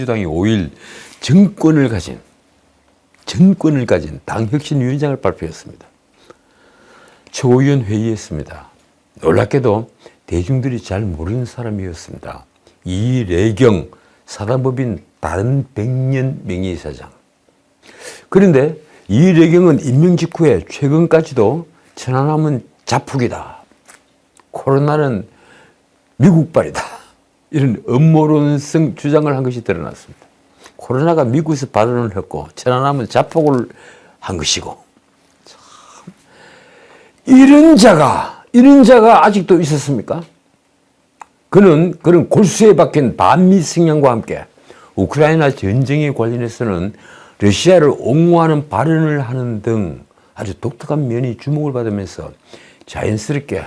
민주당이 5일 정권을 가진 당혁신위원장을 발표했습니다. 최고위원 회의했습니다. 놀랍게도 대중들이 잘 모르는 사람이었습니다. 이래경 사단법인 다른 백년 명예이사장. 그런데 이래경은 임명 직후에 최근까지도 천안함은 자폭이다, 코로나는 미국발이다, 이런 음모론성 주장을 한 것이 드러났습니다. 코로나가 미국에서 발언을 했고 천안함은 자폭을 한 것이고, 참, 이런 자가 아직도 있었습니까? 그는 그런 골수에 박힌 반미 성향과 함께 우크라이나 전쟁에 관련해서는 러시아를 옹호하는 발언을 하는 등 아주 독특한 면이 주목을 받으면서 자연스럽게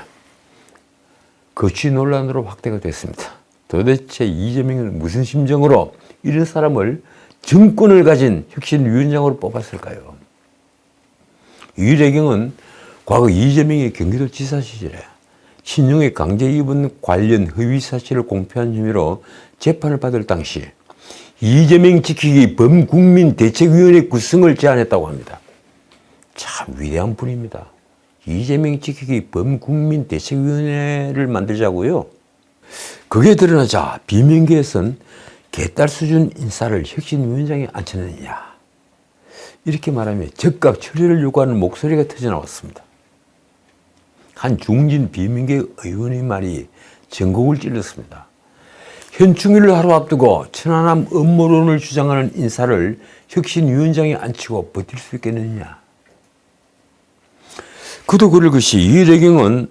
거취 논란으로 확대가 됐습니다. 도대체 이재명은 무슨 심정으로 이런 사람을 정권을 가진 혁신위원장으로 뽑았을까요? 이래경은 과거 이재명이 경기도지사 시절에 친형의 강제 입원 관련 허위 사실을 공표한 혐의로 재판을 받을 당시 이재명 지키기 범국민대책위원회 구성을 제안했다고 합니다. 참 위대한 분입니다. 이재명 지키기 범국민대책위원회를 만들자고요. 그게 드러나자 비명계에선 개딸 수준 인사를 혁신위원장에 앉혀느냐, 이렇게 말하며 즉각 처리를 요구하는 목소리가 터져나왔습니다. 한 중진 비명계 의원의 말이 전곡을 찔렀습니다. 현충일을 하루 앞두고 천안함 음모론을 주장하는 인사를 혁신위원장에 앉히고 버틸 수 있겠느냐. 그도 그럴 것이 이래경은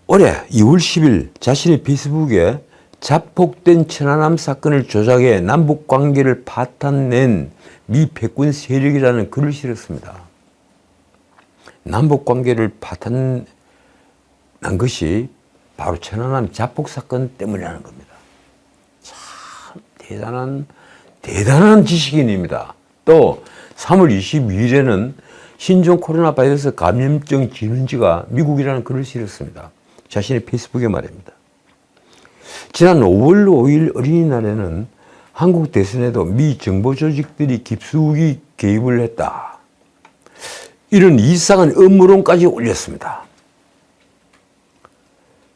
올해 2월 10일 자신의 페이스북에 자폭된 천안함 사건을 조작해 남북관계를 파탄낸 미 패권 세력이라는 글을 실었습니다. 남북관계를 파탄난 것이 바로 천안함 자폭 사건 때문이라는 겁니다. 참 대단한 지식인입니다. 또 3월 22일에는 신종 코로나 바이러스 감염증 진원지가 미국이라는 글을 실었습니다. 자신의 페이스북에 말입니다. 지난 5월 5일 어린이날에는 한국 대선에도 미 정보 조직들이 깊숙이 개입을 했다, 이런 이상한 음모론까지 올렸습니다.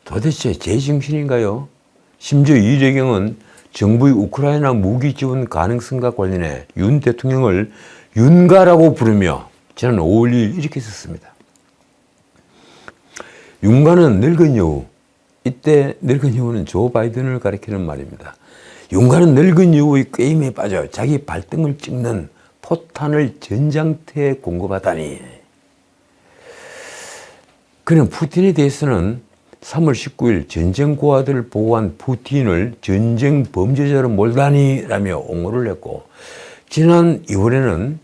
도대체 제정신인가요? 심지어 이래경은 정부의 우크라이나 무기 지원 가능성과 관련해 윤 대통령을 윤가라고 부르며 지난 5월 2일 이렇게 썼습니다. 윤가는 늙은 여우. 이때 늙은 여우는 조 바이든을 가리키는 말입니다. 윤가는 늙은 여우의 게임에 빠져 자기 발등을 찍는 포탄을 전장터에 공급하다니. 그는 푸틴에 대해서는 3월 19일 전쟁 고아들을 보호한 푸틴을 전쟁 범죄자로 몰다니라며 옹호를 했고, 지난 2월에는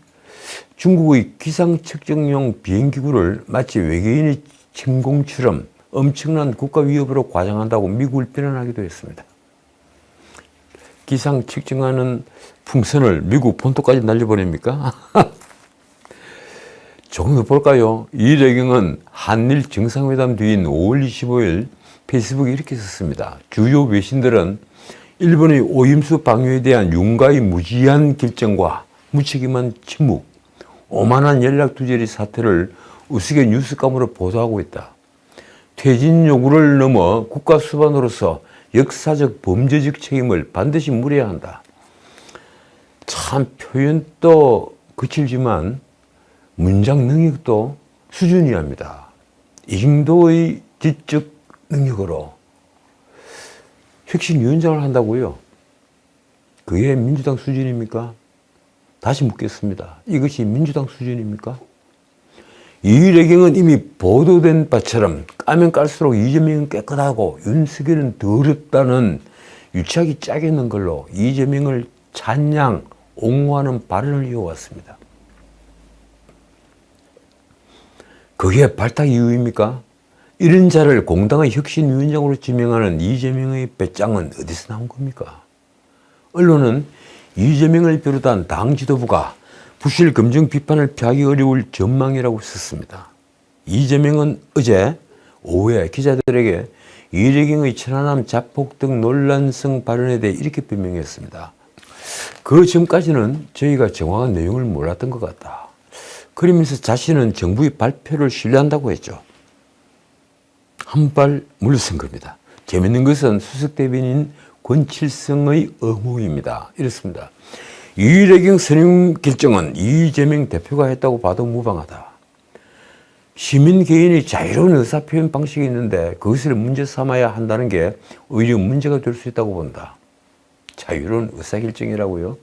중국의 기상 측정용 비행기구를 마치 외계인의 침공처럼 엄청난 국가 위협으로 과장한다고 미국을 비난하기도 했습니다. 기상 측정하는 풍선을 미국 본토까지 날려버립니까? 조금 더 볼까요? 이래경은 한일 정상회담 뒤인 5월 25일 페이스북에 이렇게 썼습니다. 주요 외신들은 일본의 오임수 방위에 대한 윤가의 무지한 결정과 무책임한 침묵, 오만한 연락 두절의 사태를 우스개 뉴스감으로 보도하고 있다. 퇴진 요구를 넘어 국가 수반으로서 역사적 범죄적 책임을 반드시 물어야 한다. 참 표현도 거칠지만 문장 능력도 수준이합니다. 이 정도의 지적 능력으로 혁신위원장을 한다고요? 그게 민주당 수준입니까? 다시 묻겠습니다. 이것이 민주당 수준입니까? 이래경은 이미 보도된 바처럼 까면 깔수록 이재명은 깨끗하고 윤석열은 더럽다는 유착이 짜겠는 걸로 이재명을 찬양, 옹호하는 발언을 이어왔습니다. 그게 발탁 이유입니까? 이런 자를 공당의 혁신위원장으로 지명하는 이재명의 배짱은 어디서 나온 겁니까? 언론은 이재명을 비롯한 당 지도부가 부실 검증 비판을 피하기 어려울 전망이라고 썼습니다. 이재명은 어제 오후에 기자들에게 이래경의 천안함 자폭 등 논란성 발언에 대해 이렇게 변명했습니다. 그 전까지는 저희가 정확한 내용을 몰랐던 것 같다. 그러면서 자신은 정부의 발표를 신뢰한다고 했죠. 한 발 물러선 겁니다. 재밌는 것은 수석 대변인 권칠성의 어몽입니다. 이렇습니다. 이래경 선임 결정은 이재명 대표가 했다고 봐도 무방하다. 시민 개인의 자유로운 의사표현 방식이 있는데 그것을 문제 삼아야 한다는 게 오히려 문제가 될 수 있다고 본다. 자유로운 의사결정이라고요?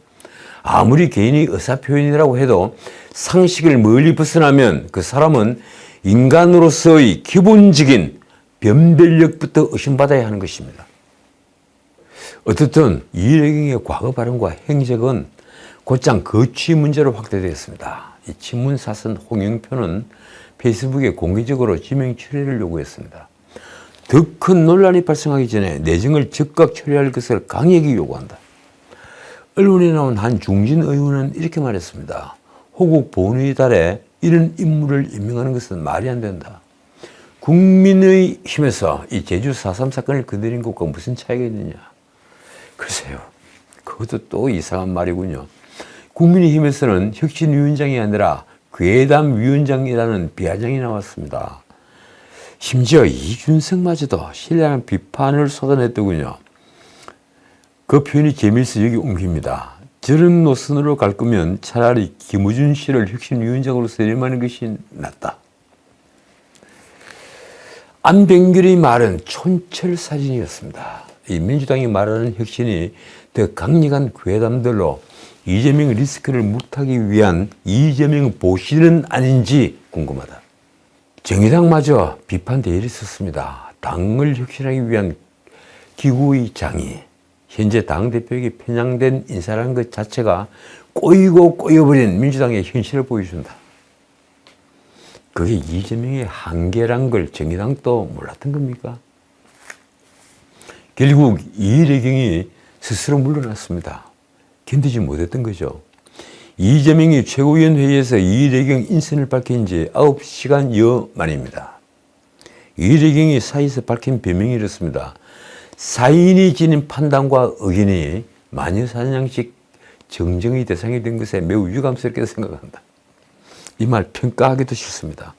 아무리 개인이 의사표현이라고 해도 상식을 멀리 벗어나면 그 사람은 인간으로서의 기본적인 변별력부터 의심받아야 하는 것입니다. 어쨌든 이래경의 과거 발언과 행적은 곧장 거취 문제로 확대되었습니다. 이 친문사선 홍영표는 페이스북에 공개적으로 지명 처리를 요구했습니다. 더 큰 논란이 발생하기 전에 내정을 즉각 처리할 것을 강력히 요구한다. 언론에 나온 한 중진 의원은 이렇게 말했습니다. 호국 보훈의 달에 이런 인물을 임명하는 것은 말이 안 된다. 국민의 힘에서 이 제주 4.3 사건을 건드린 것과 무슨 차이가 있느냐. 글쎄요. 그것도 또 이상한 말이군요. 국민의힘에서는 혁신위원장이 아니라 괴담위원장이라는 비아냥이 나왔습니다. 심지어 이준석마저도 신랄한 비판을 쏟아냈더군요. 그 표현이 재미있어 여기 옮깁니다. 저런 노선으로 갈 거면 차라리 김어준 씨를 혁신위원장으로 선임하는 것이 낫다. 안병길의 말은 촌철사진이었습니다. 이 민주당이 말하는 혁신이 더 강력한 괴담들로 이재명 리스크를 묵하기 위한 이재명 보시는 아닌지 궁금하다. 정의당마저 비판 대열이 섰습니다. 당을 혁신하기 위한 기구의 장이 현재 당대표에게 편향된 인사라는 것 자체가 꼬이고 꼬여버린 민주당의 현실을 보여준다. 그게 이재명의 한계란 걸 정의당도 몰랐던 겁니까? 결국 이래경이 스스로 물러났습니다. 견디지 못했던 거죠. 이재명이 최고위원회의에서 이래경 인선을 밝힌 지 9시간여 만입니다. 이래경이 사이에서 밝힌 변명이 이렇습니다. 사인이 지닌 판단과 의견이 마녀사냥식 정정의 대상이 된 것에 매우 유감스럽게 생각한다. 이 말 평가하기도 싫습니다.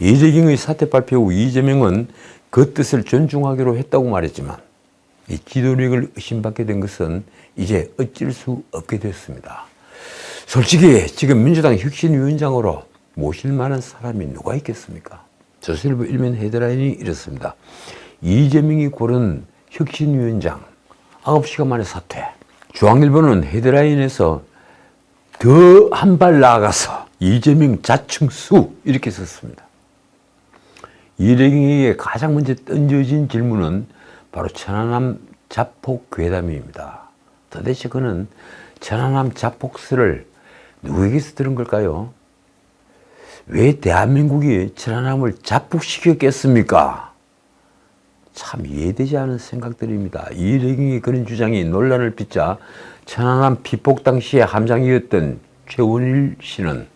이재경의 사퇴 발표 후 이재명은 그 뜻을 존중하기로 했다고 말했지만 이 지도력을 의심받게 된 것은 이제 어쩔 수 없게 됐습니다. 솔직히 지금 민주당 혁신위원장으로 모실 만한 사람이 누가 있겠습니까? 조선일보 일면 헤드라인이 이렇습니다. 이재명이 고른 혁신위원장 9시간 만에 사퇴. 중앙일보는 헤드라인에서 더 한 발 나아가서 이재명 자충수 이렇게 썼습니다. 이래경에게 가장 먼저 던져진 질문은 바로 천안함 자폭 괴담입니다. 도대체 그는 천안함 자폭설을 누구에게서 들은 걸까요? 왜 대한민국이 천안함을 자폭시켰겠습니까? 참 이해되지 않은 생각들입니다. 이래경의 그런 주장이 논란을 빚자 천안함 피폭 당시에 함장이었던 최원일 씨는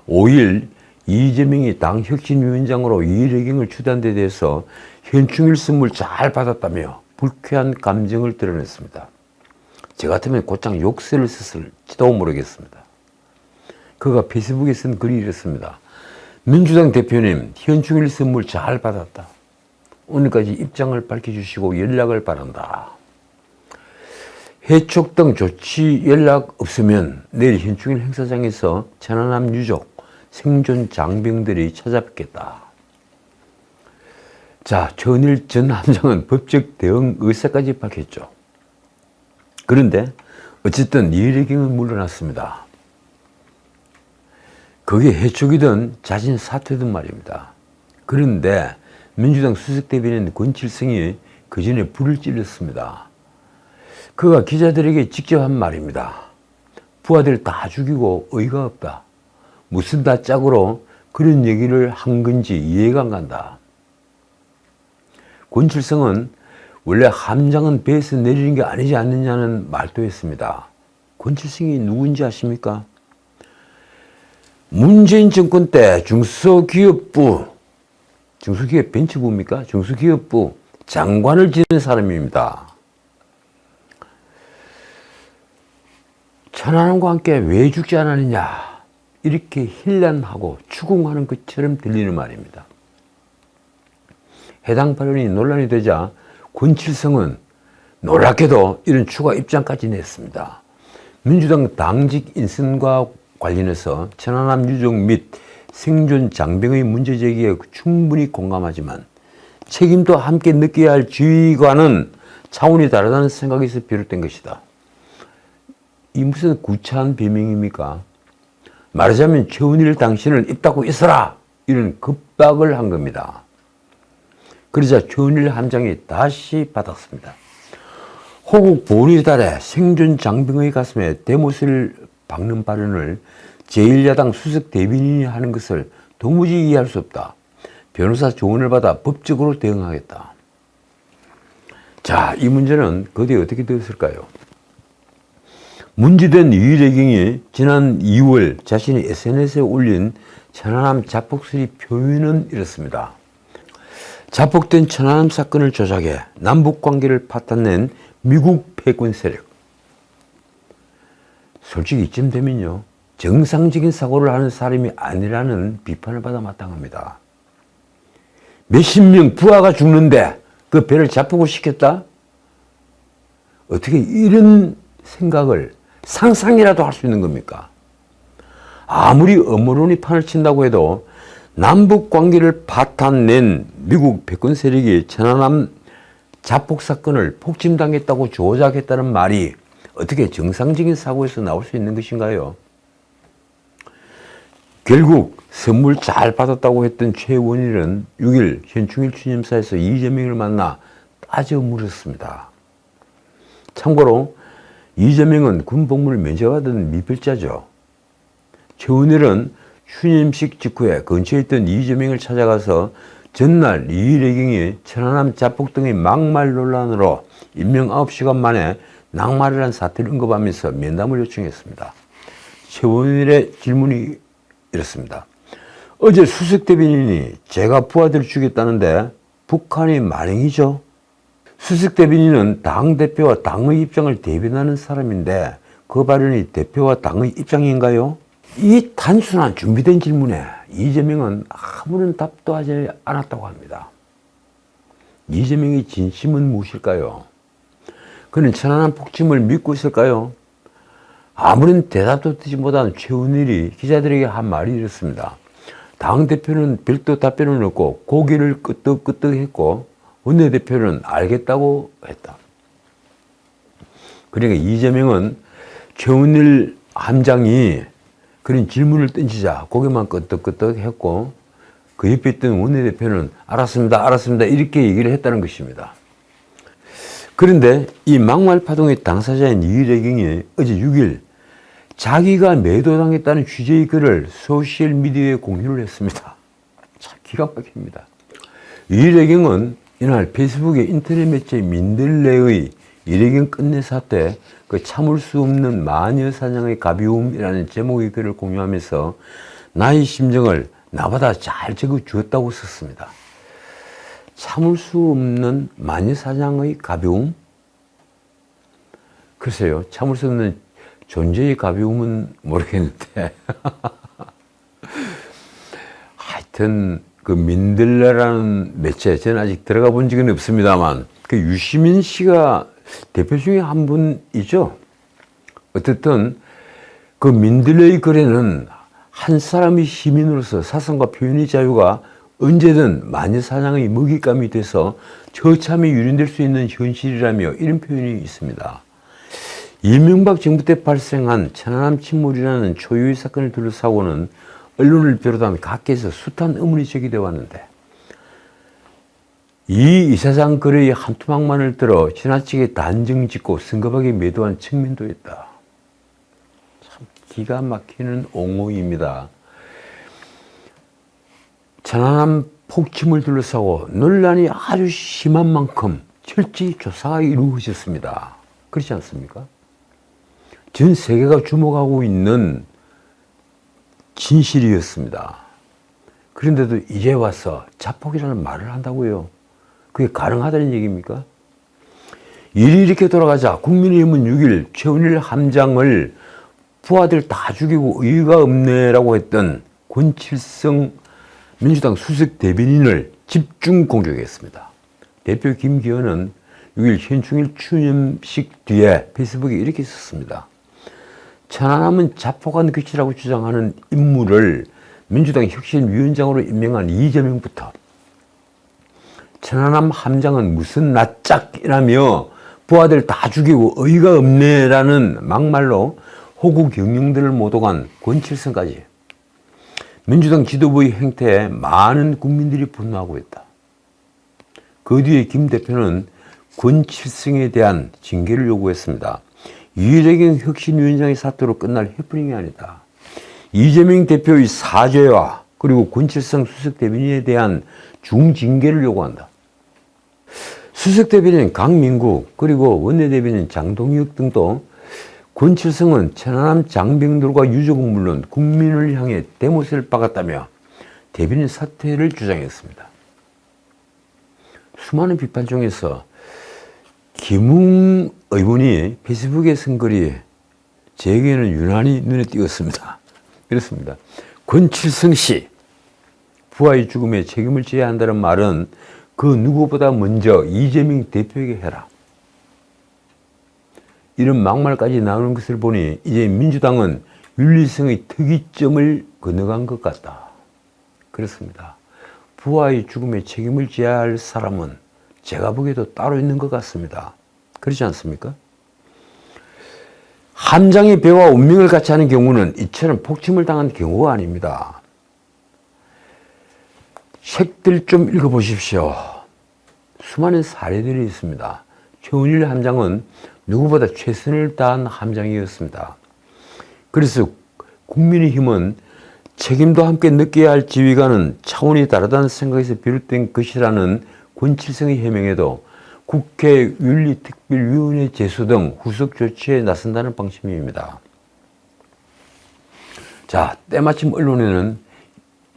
5일 이재명이 당 혁신위원장으로 이래경을 추대한 데 대해서 현충일 선물 잘 받았다며 불쾌한 감정을 드러냈습니다. 저 같으면 곧장 욕설을 썼을지도 모르겠습니다. 그가 페이스북에 쓴 글이 이렇습니다. 민주당 대표님, 현충일 선물 잘 받았다. 오늘까지 입장을 밝혀주시고 연락을 바란다. 해촉 등 조치 연락 없으면 내일 현충일 행사장에서 천안함 유족, 생존 장병들이 찾아뵙겠다. 자, 전일 전 함장은 법적 대응 의사까지 밝혔죠. 그런데 어쨌든 이래경은 물러났습니다. 그게 해촉이든 자신 사퇴든 말입니다. 그런데 민주당 수석대변인 권칠성이 그 전에 불을 찔렀습니다. 그가 기자들에게 직접 한 말입니다. 부하들 다 죽이고 의의가 없다. 무슨 다짝으로 그런 얘기를 한 건지 이해가 안 간다. 권칠성은 원래 함장은 배에서 내리는 게 아니지 않느냐는 말도 했습니다. 권칠성이 누군지 아십니까? 문재인 정권 때 중소기업부, 중소기업 벤처부입니까? 중소기업부 장관을 지낸 사람입니다. 천안함과 함께 왜 죽지 않았느냐 이렇게 힐난하고 추궁하는 것처럼 들리는 말입니다. 해당 발언이 논란이 되자 권칠성은 놀랍게도 이런 추가 입장까지 냈습니다. 민주당 당직 인선과 관련해서 천안함 유족 및 생존 장병의 문제 제기에 충분히 공감하지만 책임도 함께 느껴야 할 지휘관은 차원이 다르다는 생각에서 비롯된 것이다. 이 무슨 구차한 비명입니까? 말하자면 최은일 당신은 입 닫고 있어라! 이런 급박을 한 겁니다. 그러자 최은일 함장이 다시 받았습니다. 호국 보훈의 달에 생존 장병의 가슴에 대못을 박는 발언을 제1야당 수석 대변인이 하는 것을 도무지 이해할 수 없다. 변호사 조언을 받아 법적으로 대응하겠다. 자, 이 문제는 거기에 어떻게 되었을까요? 문제된 유일해경이 지난 2월 자신이 SNS에 올린 천안함 자폭설이 표현은 이렇습니다. 자폭된 천안함 사건을 조작해 남북관계를 파탄낸 미국 패권 세력. 솔직히 이쯤 되면요, 정상적인 사고를 하는 사람이 아니라는 비판을 받아 마땅합니다. 몇십 명 부하가 죽는데 그 배를 자폭을 시켰다? 어떻게 이런 생각을 상상이라도 할 수 있는 겁니까? 아무리 음모론이 판을 친다고 해도 남북 관계를 파탄낸 미국 패권 세력이 천안함 자폭 사건을 폭침당했다고 조작했다는 말이 어떻게 정상적인 사고에서 나올 수 있는 것인가요? 결국 선물 잘 받았다고 했던 최원일은 6일 현충일 추념사에서 이재명을 만나 따져 물었습니다. 참고로 이재명은 군복무를 면제받은 미필자죠. 최원일은 추념식 직후에 근처에 있던 이재명을 찾아가서 전날 이일해경이 천안함 자폭 등의 막말 논란으로 임명 9시간 만에 낙마를 사태를 언급하면서 면담을 요청했습니다. 최원일의 질문이 이렇습니다. 어제 수석 대변인이 제가 부하들을 죽였다는데 북한이 만행이죠? 수석 대변인은 당대표와 당의 입장을 대변하는 사람인데 그 발언이 대표와 당의 입장인가요? 이 단순한 준비된 질문에 이재명은 아무런 답도 하지 않았다고 합니다. 이재명의 진심은 무엇일까요? 그는 천안함 폭침을 믿고 있을까요? 아무런 대답도 듣지 못한 최은일이 기자들에게 한 말이 이렇습니다. 당대표는 별도 답변을 얻고 고개를 끄덕끄덕했고 원내대표는 알겠다고 했다. 그러니까 이재명은 최은일 함장이 그런 질문을 던지자 고개만 끄덕끄덕했고 그 옆에 있던 원내대표는 알았습니다, 알았습니다 이렇게 얘기를 했다는 것입니다. 그런데 이 막말 파동의 당사자인 이일해경이 어제 6일 자기가 매도당했다는 취재의 글을 소셜미디어에 공유를 했습니다. 참 기가 막힙니다. 이일해경은 이날 페이스북에 인터넷 매체 민들레의 이일해경 끝내 사태 그 참을 수 없는 마녀 사냥의 가비움이라는 제목의 글을 공유하면서 나의 심정을 나보다 잘 적어 주었다고 썼습니다. 참을 수 없는 마녀 사냥의 가벼움? 글쎄요, 참을 수 없는 존재의 가벼움은 모르겠는데 하여튼 그 민들레라는 매체 저는 아직 들어가 본 적은 없습니다만 그 유시민 씨가 대표 중에 한 분이죠. 어쨌든 그 민들레의 글에는 한 사람의 시민으로서 사상과 표현의 자유가 언제든 마녀사냥의 먹잇감이 돼서 처참히 유린될 수 있는 현실이라며 이런 표현이 있습니다. 이명박 정부 때 발생한 천안함 침몰이라는 초유의 사건을 둘러싸고는 언론을 비롯한 각계에서 숱한 의문이 제기되어 왔는데 이 이사장 글의 한 토막만을 들어 지나치게 단정짓고 성급하게 매도한 측면도 있다. 참 기가 막히는 옹호입니다. 천안함 폭침을 둘러싸고 논란이 아주 심한 만큼 철저히 조사가 이루어졌습니다. 그렇지 않습니까? 전 세계가 주목하고 있는 진실이었습니다. 그런데도 이제 와서 자폭이라는 말을 한다고요? 그게 가능하다는 얘기입니까? 일이 이렇게 돌아가자 국민의힘은 6일 최은일 함장을 부하들 다 죽이고 의의가 없네라고 했던 권칠성 민주당 수석 대변인을 집중 공격했습니다. 대표 김기현은 6일 현충일 추념식 뒤에 페이스북에 이렇게 썼습니다. 천안함은 자폭한 것이라고 주장하는 인물을 민주당 혁신위원장으로 임명한 이재명부터 천안함 함장은 무슨 낯짝이라며 부하들 다 죽이고 어이가 없네라는 막말로 호구 경영들을 모독한 권칠성까지 민주당 지도부의 행태에 많은 국민들이 분노하고 있다. 그 뒤에 김 대표는 권칠성에 대한 징계를 요구했습니다. 이재경 혁신위원장의 사태로 끝날 해프닝이 아니다. 이재명 대표의 사죄와 그리고 권칠성 수석 대변인에 대한 중징계를 요구한다. 수석 대변인 강민국 그리고 원내대변인 장동혁 등도 권칠성은 천안함 장병들과 유족은 물론 국민을 향해 대못을 박았다며 대변인 사퇴를 주장했습니다. 수많은 비판 중에서 김웅 의원이 페이스북에 쓴 글이 제게는 유난히 눈에 띄었습니다. 그렇습니다. 권칠성 씨, 부하의 죽음에 책임을 져야 한다는 말은 그 누구보다 먼저 이재명 대표에게 해라. 이런 막말까지 나오는 것을 보니 이제 민주당은 윤리성의 특이점을 건너간 것 같다. 그렇습니다. 부하의 죽음에 책임을 져야 할 사람은 제가 보기에도 따로 있는 것 같습니다. 그렇지 않습니까? 함장의 배와 운명을 같이 하는 경우는 이처럼 폭침을 당한 경우가 아닙니다. 책들 좀 읽어보십시오. 수많은 사례들이 있습니다. 최은일 함장은 누구보다 최선을 다한 함장이었습니다. 그래서 국민의힘은 책임도 함께 느껴야 할 지휘관은 차원이 다르다는 생각에서 비롯된 것이라는 권칠성의 해명에도 국회 윤리특별위원회 제소 등 후속 조치에 나선다는 방침입니다. 자, 때마침 언론에는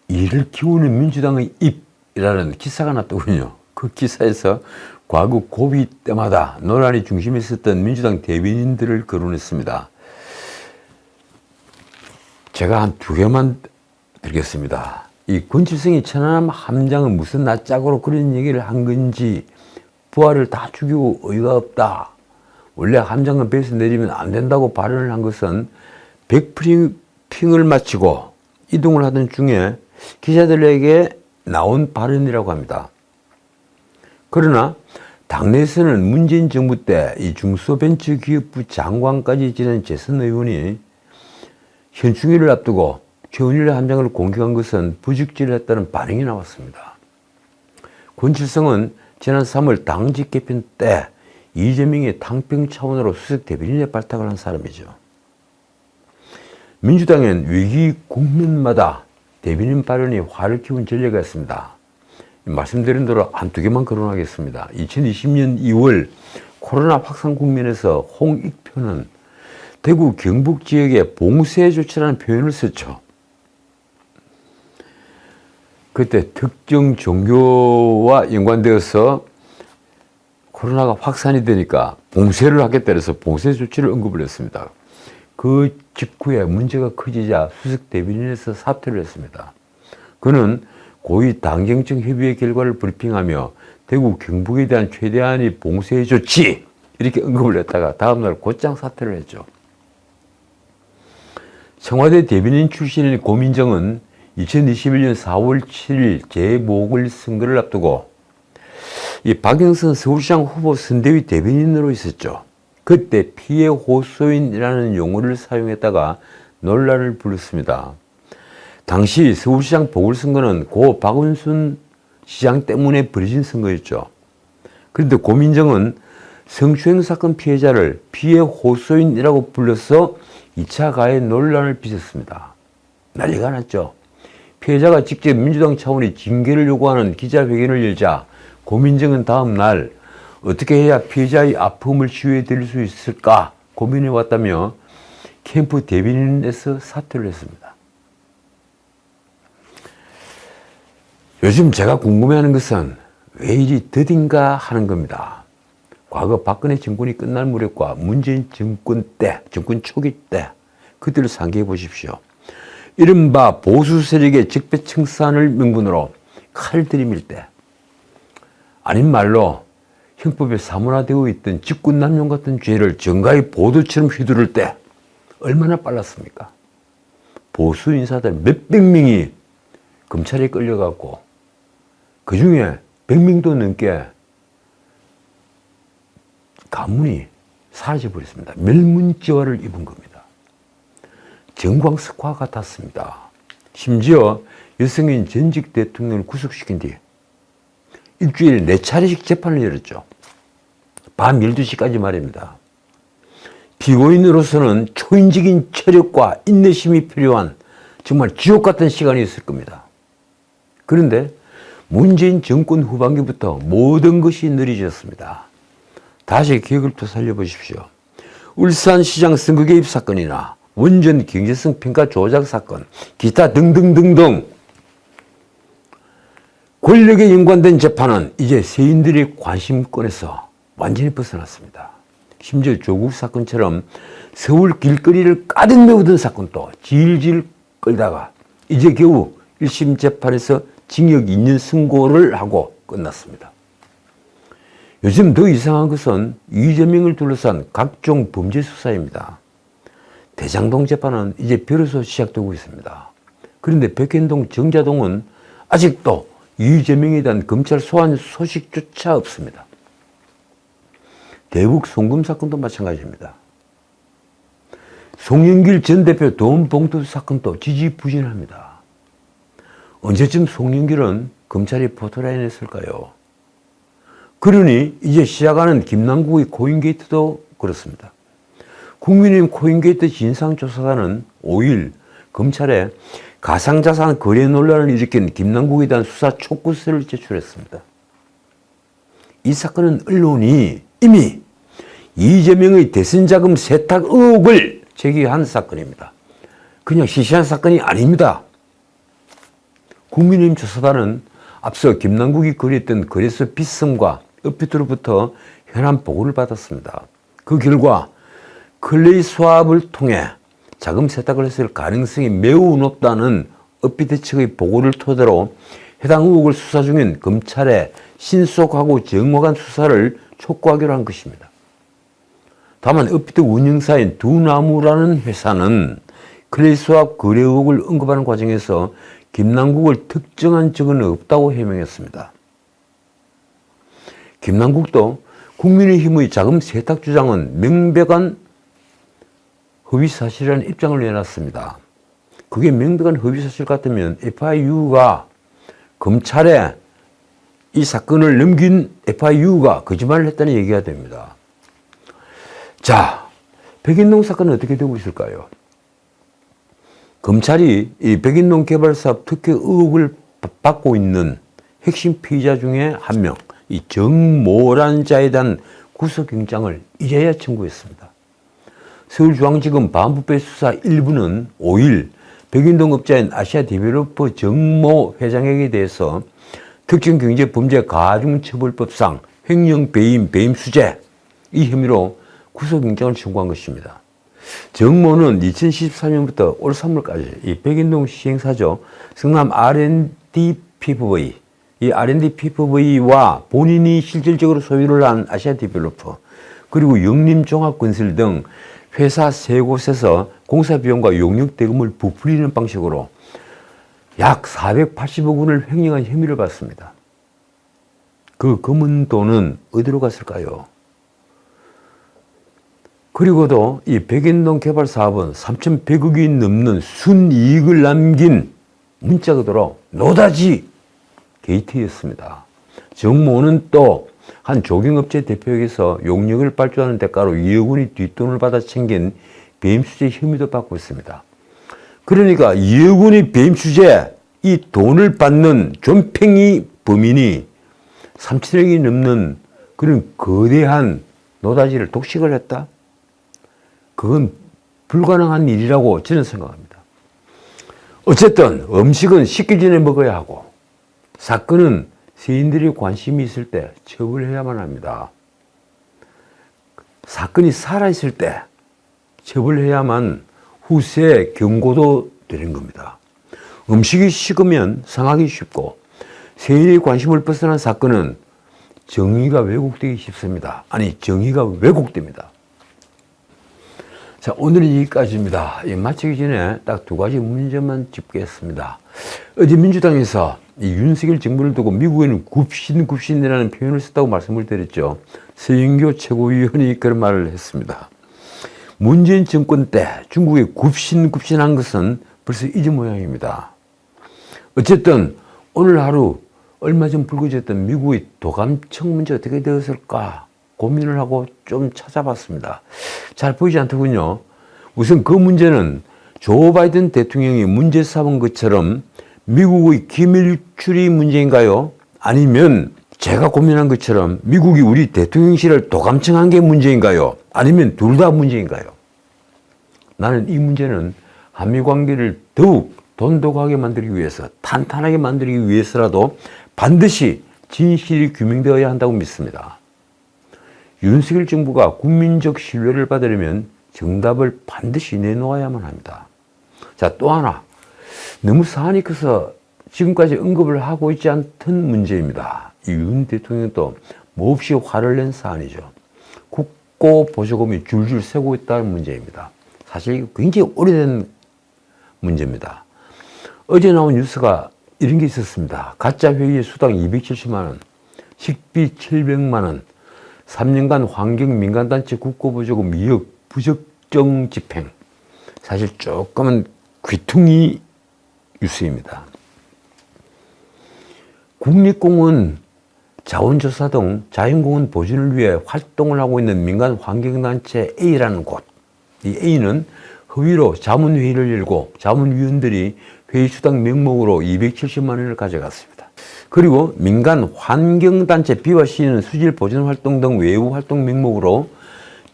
이를 키우는 민주당의 입이라는 기사가 났더군요. 그 기사에서 과거 고비 때마다 논란이 중심에 있었던 민주당 대변인들을 거론했습니다. 제가 한 두 개만 드리겠습니다. 이 권칠성이 천안함 함장은 무슨 낯짝으로 그런 얘기를 한 건지 부하를 다 죽이고 어이가 없다. 원래 함장은 배에서 내리면 안 된다고 발언을 한 것은 백브리핑을 마치고 이동을 하던 중에 기자들에게 나온 발언이라고 합니다. 그러나 당내에서는 문재인 정부 때 이 중소벤처기업부 장관까지 지낸 재선 의원이 현충일을 앞두고 최은일 함장을 공격한 것은 부적절했다는 반응이 나왔습니다. 권칠성은 지난 3월 당직 개편 때 이재명의 당평 차원으로 수석 대변인에 발탁을 한 사람이죠. 민주당엔 위기 국면마다 대변인 발언이 화를 키운 전례가 있습니다. 말씀드린 대로 한두 개만 거론하겠습니다. 2020년 2월 코로나 확산 국면에서 홍익표는 대구 경북 지역에 봉쇄 조치라는 표현을 썼죠. 그때 특정 종교와 연관되어서 코로나가 확산이 되니까 봉쇄를 하겠다 해서 봉쇄 조치를 언급을 했습니다. 그 직후에 문제가 커지자 수석 대변인에서 사퇴를 했습니다. 그는 고위 당정청 협의회 결과를 브리핑하며 대구 경북에 대한 최대한의 봉쇄 조치 이렇게 언급을 했다가 다음날 곧장 사퇴를 했죠. 청와대 대변인 출신인 고민정은 2021년 4월 7일 재보궐선거를 앞두고 이 박영선 서울시장 후보 선대위 대변인으로 있었죠. 그때 피해 호소인이라는 용어를 사용했다가 논란을 불렀습니다. 당시 서울시장 보궐선거는 고 박원순 시장 때문에 벌어진 선거였죠. 그런데 고민정은 성추행 사건 피해자를 피해 호소인이라고 불러서 2차 가해 논란을 빚었습니다. 난리가 났죠. 피해자가 직접 민주당 차원의 징계를 요구하는 기자회견을 열자 고민정은 다음 날 어떻게 해야 피해자의 아픔을 치유해 드릴 수 있을까 고민해 왔다며 캠프 대변인에서 사퇴를 했습니다. 요즘 제가 궁금해하는 것은 왜 이리 더딘가 하는 겁니다. 과거 박근혜 정권이 끝날 무렵과 문재인 정권 때, 정권 초기 때 그들을 상기해 보십시오. 이른바 보수 세력의 적폐청산을 명분으로 칼 들이밀 때, 아닌 말로 형법에 사문화되어 있던 직권남용 같은 죄를 정가의 보도처럼 휘두를 때 얼마나 빨랐습니까? 보수 인사들 몇백 명이 검찰에 끌려갔고 그 중에 100명도 넘게 가문이 사라져버렸습니다. 멸문지화를 입은 겁니다. 정광석화 같았습니다. 심지어 여성인 전직 대통령을 구속시킨 뒤 일주일에 4차례씩 재판을 열었죠. 밤 12시까지 말입니다. 피고인으로서는 초인적인 체력과 인내심이 필요한 정말 지옥 같은 시간이었을 겁니다. 그런데 문재인 정권 후반기부터 모든 것이 느려졌습니다. 다시 기억을 또 살려보십시오. 울산시장 선거 개입 사건이나 원전 경제성 평가 조작 사건, 기타 등등등등 권력에 연관된 재판은 이제 세인들의 관심권에서 완전히 벗어났습니다. 심지어 조국 사건처럼 서울 길거리를 가득 메우던 사건도 질질 끌다가 이제 겨우 1심 재판에서 징역 2년 선고를 하고 끝났습니다. 요즘 더 이상한 것은 이재명을 둘러싼 각종 범죄 수사입니다. 대장동 재판은 이제 비로소 시작되고 있습니다. 그런데 백현동, 정자동은 아직도 이재명에 대한 검찰 소환 소식조차 없습니다. 대북 송금 사건도 마찬가지입니다. 송영길 전 대표 돈 봉투 사건도 지지부진합니다. 언제쯤 송영길은 검찰이 포토라인에 쓸까요? 그러니 이제 시작하는 김남국의 코인게이트도 그렇습니다. 국민의힘 코인게이트 진상조사단은 5일 검찰에 가상자산 거래 논란을 일으킨 김남국에 대한 수사 촉구서를 제출했습니다. 이 사건은 언론이 이미 이재명의 대선자금 세탁 의혹을 제기한 사건입니다. 그냥 시시한 사건이 아닙니다. 국민의힘 조사단은 앞서 김남국이 거래했던 거래소 빗썸과 업비트로부터 현안 보고를 받았습니다. 그 결과 클레이 스왑을 통해 자금 세탁을 했을 가능성이 매우 높다는 업비트 측의 보고를 토대로 해당 의혹을 수사 중인 검찰에 신속하고 정확한 수사를 촉구하기로 한 것입니다. 다만 업비트 운영사인 두나무라는 회사는 클레이 스왑 거래 의혹을 언급하는 과정에서 김남국을 특정한 적은 없다고 해명했습니다. 김남국도 국민의힘의 자금 세탁 주장은 명백한 허위사실이라는 입장을 내놨습니다. 그게 명백한 허위사실 같으면 FIU가 검찰에 이 사건을 넘긴 FIU가 거짓말을 했다는 얘기가 됩니다. 자, 백인동 사건은 어떻게 되고 있을까요? 검찰이 이 백인동 개발사업 특혜 의혹을 받고 있는 핵심 피의자 중에 한 명, 이 정모라는 자에 대한 구속영장을 이제야 청구했습니다. 서울중앙지검 반부패 수사 1부는 5일 백인동 업자인 아시아디벨로퍼 정모 회장에게 대해서 특정경제범죄 가중처벌법상 횡령배임, 배임수재 이 혐의로 구속영장을 청구한 것입니다. 정모는 2014년부터 올 3월까지 이 백인동 시행사죠. 성남 R&D PFV, 이 R&D PFV와 본인이 실질적으로 소유를 한 아시아디벨로퍼, 그리고 영림종합건설 등 회사 세 곳에서 공사비용과 용역대금을 부풀리는 방식으로 약 480억 원을 횡령한 혐의를 받습니다. 그 검은 돈은 어디로 갔을까요? 그리고도 이 백인동 개발 사업은 3,100억이 넘는 순이익을 남긴 문자 그대로 노다지 게이트였습니다. 정모는 또 한 조경업체 대표에게서 용역을 발주하는 대가로 2억 원의 뒷돈을 받아 챙긴 배임수재 혐의도 받고 있습니다. 그러니까 2억 원의 배임수재 이 돈을 받는 존팽이 범인이 3천억이 넘는 그런 거대한 노다지를 독식을 했다? 그건 불가능한 일이라고 저는 생각합니다. 어쨌든 음식은 식기 전에 먹어야 하고 사건은 세인들이 관심이 있을 때 처벌해야만 합니다. 사건이 살아있을 때 처벌해야만 후세에 경고도 드린 겁니다. 음식이 식으면 상하기 쉽고 세인의 관심을 벗어난 사건은 정의가 왜곡되기 쉽습니다. 아니, 정의가 왜곡됩니다. 자, 오늘은 여기까지입니다. 마치기 전에 딱 두 가지 문제만 짚겠습니다. 어제 민주당에서 이 윤석열 정부를 두고 미국에는 굽신이라는 표현을 썼다고 말씀을 드렸죠. 서영교 최고위원이 그런 말을 했습니다. 문재인 정권 때 중국에 굽신한 것은 벌써 잊은 모양입니다. 어쨌든 오늘 하루 얼마 전 불거졌던 미국의 도감청 문제 어떻게 되었을까 고민을 하고 좀 찾아봤습니다. 잘 보이지 않더군요. 우선 그 문제는 조 바이든 대통령이 문제 삼은 것처럼 미국의 기밀 유출이 문제인가요? 아니면 제가 고민한 것처럼 미국이 우리 대통령실을 도감청한 게 문제인가요? 아니면 둘 다 문제인가요? 나는 이 문제는 한미 관계를 더욱 돈독하게 만들기 위해서, 탄탄하게 만들기 위해서라도 반드시 진실이 규명되어야 한다고 믿습니다. 윤석열 정부가 국민적 신뢰를 받으려면 정답을 반드시 내놓아야만 합니다. 자, 또 하나. 너무 사안이 커서 지금까지 언급을 하고 있지 않던 문제입니다. 이 윤 대통령도 몹시 화를 낸 사안이죠. 국고 보조금이 줄줄 새고 있다는 문제입니다. 사실 이거 굉장히 오래된 문제입니다. 어제 나온 뉴스가 이런 게 있었습니다. 가짜 회의에 수당 270만 원, 식비 700만 원, 3년간 환경민간단체 국고보조금 2억 부적정 집행. 사실 조금은 귀퉁이 뉴스입니다. 국립공원, 자원조사 등 자연공원 보존을 위해 활동을 하고 있는 민간 환경단체 A라는 곳. 이 A는 허위로 자문회의를 열고 자문위원들이 회의 수당 명목으로 270만 원을 가져갔습니다. 그리고 민간 환경단체 B와 C는 수질 보존 활동 등 외부 활동 명목으로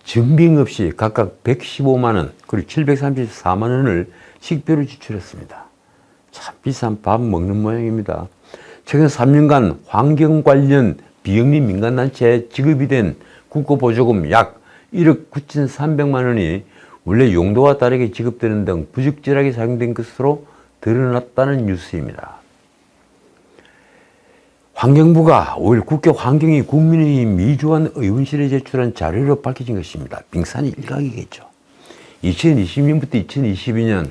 증빙 없이 각각 115만 원 그리고 734만 원을 식비로 지출했습니다. 참 비싼 밥 먹는 모양입니다. 최근 3년간 환경 관련 비영리 민간단체에 지급이 된 국고보조금 약 1억 9,300만 원이 원래 용도와 다르게 지급되는 등 부적절하게 사용된 것으로 드러났다는 뉴스입니다. 환경부가 5일 국회 환경위 국민의힘 미주환 의원실에 제출한 자료로 밝혀진 것입니다. 빙산이 일각이겠죠. 2020년부터 2022년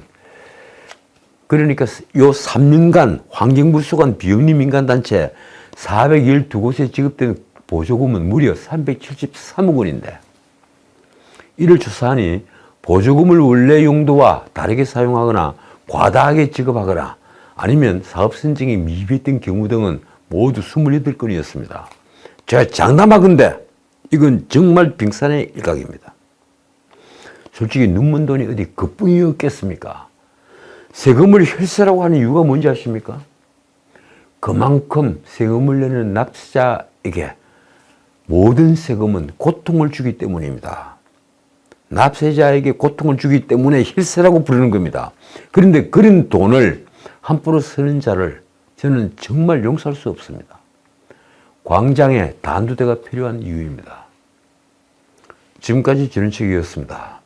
그러니까 요 3년간 환경부 소관 비영리 민간단체 412곳에 지급된 보조금은 무려 373억 원인데 이를 조사하니 보조금을 원래 용도와 다르게 사용하거나 과다하게 지급하거나 아니면 사업 선정이 미비했던 경우 등은 모두 28건이었습니다. 제가 장담하건대 이건 정말 빙산의 일각입니다. 솔직히 눈먼 돈이 어디 그뿐이었겠습니까? 세금을 혈세라고 하는 이유가 뭔지 아십니까? 그만큼 세금을 내는 납세자에게 모든 세금은 고통을 주기 때문입니다. 납세자에게 고통을 주기 때문에 혈세라고 부르는 겁니다. 그런데 그런 돈을 함부로 쓰는 자를 저는 정말 용서할 수 없습니다. 광장에 단두대가 필요한 이유입니다. 지금까지 전원책이었습니다.